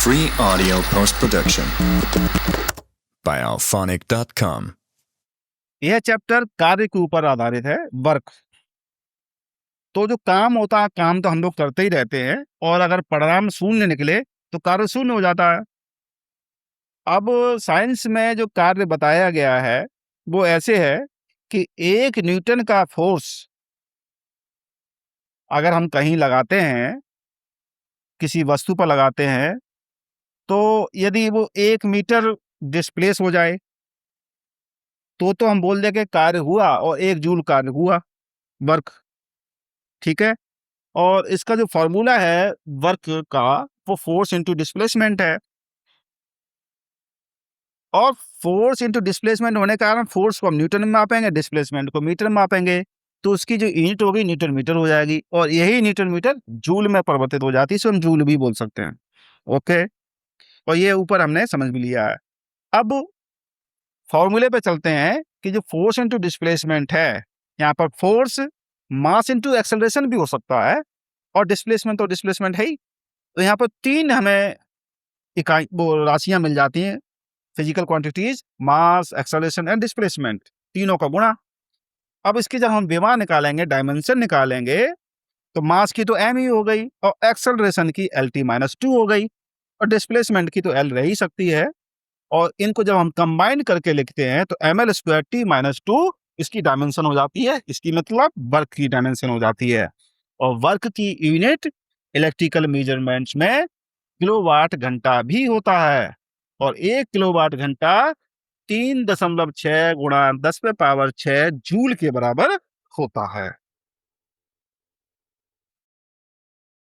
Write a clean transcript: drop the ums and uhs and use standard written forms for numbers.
Free audio post-production by alphonic.com। यह chapter कार्य के ऊपर आधारित है, वर्क। तो जो काम होता है, काम तो हम लोग करते ही रहते हैं, और अगर परिणाम शून्य निकले तो कार्य शून्य हो जाता है। अब साइंस में जो कार्य बताया गया है वो ऐसे है कि 1 न्यूटन का फोर्स अगर हम कहीं लगाते हैं, किसी वस्तु पर लगाते हैं, तो यदि वो 1 मीटर डिस्प्लेस हो जाए तो हम बोल देंगे कार्य हुआ, और 1 जूल कार्य हुआ, वर्क। ठीक है। और इसका जो फॉर्मूला है वर्क का, वो फोर्स इंटू डिस्प्लेसमेंट है। और फोर्स इंटू डिस्प्लेसमेंट होने के कारण फोर्स को हम न्यूटन में मापेंगे, डिस्प्लेसमेंट को मीटर में मापेंगे, तो उसकी जो यूनिट होगी न्यूटन मीटर हो जाएगी, और यही न्यूटन मीटर जूल में परिवर्तित हो जाती है, इसे हम जूल भी बोल सकते हैं। ओके, और ये ऊपर हमने समझ भी लिया है। अब फॉर्मूले पे चलते हैं कि जो फोर्स इंटू डिस्प्लेसमेंट है, यहाँ पर फोर्स मास इंटू एक्सेलरेशन भी हो सकता है, और डिस्प्लेसमेंट तो डिस्प्लेसमेंट है ही। तो यहाँ पर 3 हमें इकाई वो राशियां मिल जाती हैं, physical quantities, mass, acceleration and displacement, तीनों का गुणा। अब इसकी जब हम विमा निकालेंगे, डायमेंशन निकालेंगे, तो मास की तो m ही हो गई, और एक्सेलरेशन की LT-2 हो गई, और डिस्प्लेसमेंट की तो L रह ही सकती है। और इनको जब हम कंबाइन करके लिखते हैं तो ml² T-2 इसकी डायमेंशन हो जाती है, इसकी मतलब वर्क की डायमेंशन हो जाती है। और वर्क की यूनिट इलेक्ट्रिकल मेजरमेंट्स में किलोवाट घंटा भी होता है, और 1 किलोवाट घंटा 3.6 × 10⁻⁶ जूल के बराबर होता है।